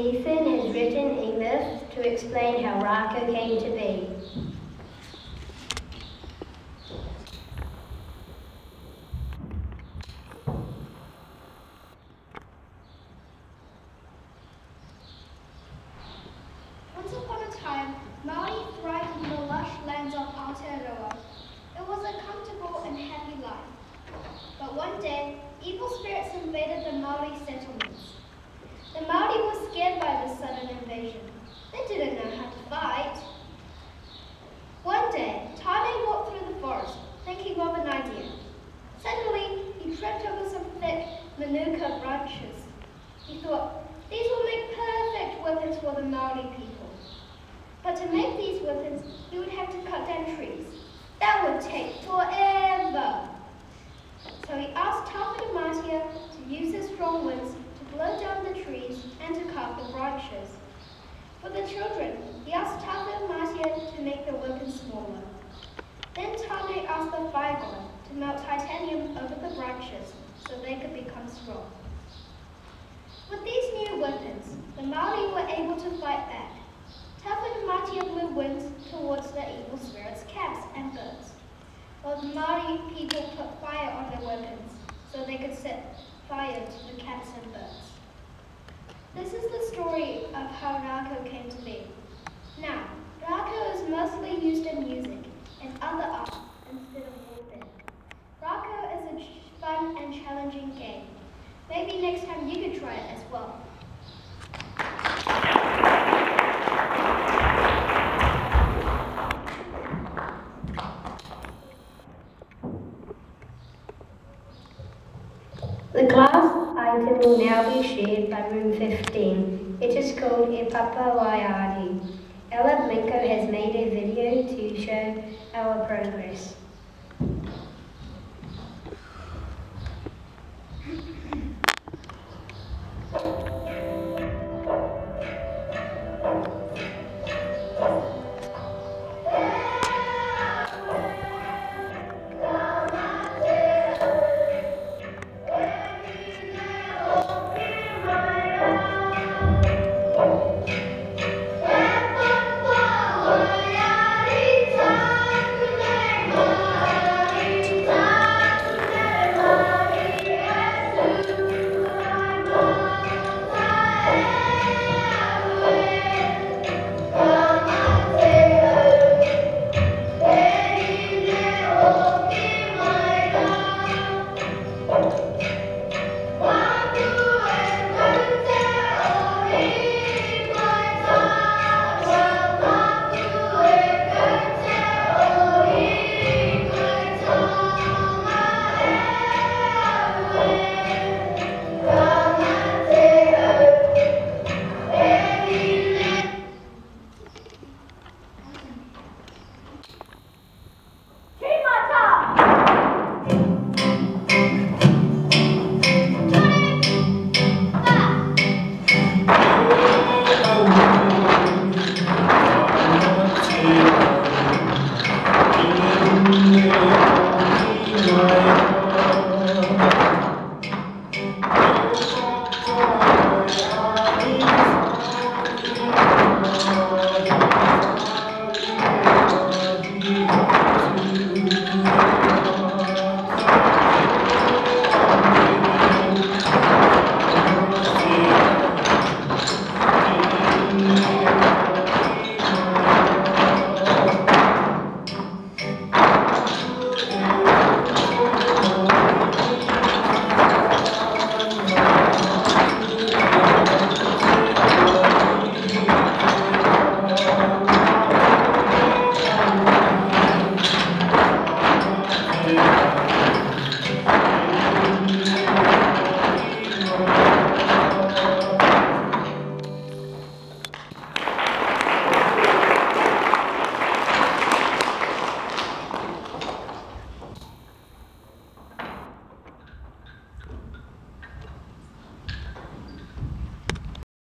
Ethan has written a myth to explain how Rako came to be. Once upon a time, Maori thrived in the lush lands of Aotearoa. It was a comfortable and happy life. But one day, evil spirits invaded the Maori settlements. The Maori were scared by this sudden invasion. They didn't know how to fight. One day, Tane walked through the forest, thinking of an idea. Suddenly, he tripped over some thick manuka branches. He thought, these will make perfect weapons for the Maori people. But to make these weapons, he would have to cut down trees. That would take forever. So he asked Tawhiramatia to use his strong winds to blow down the trees and to carve the branches. For the children, he asked Tawhiramatia to make the weapons smaller. Then Tane asked the fire god to melt titanium over the branches so they could become strong. With these new weapons, the Maori were able to fight back. Tawhiramatia blew winds towards the evil spirits' camps and birds, while the Maori people put fire on their weapons so they could set fire to the camps and birds. This is the story of how Rako came to be. Now, Rako is mostly used in music and other arts instead of warfare. Rako is a fun and challenging game. Maybe next time you could try it as well. The class item will now be shared by room 15. It is called E Papa Waiari. Ella Blinko has made a video to show our progress.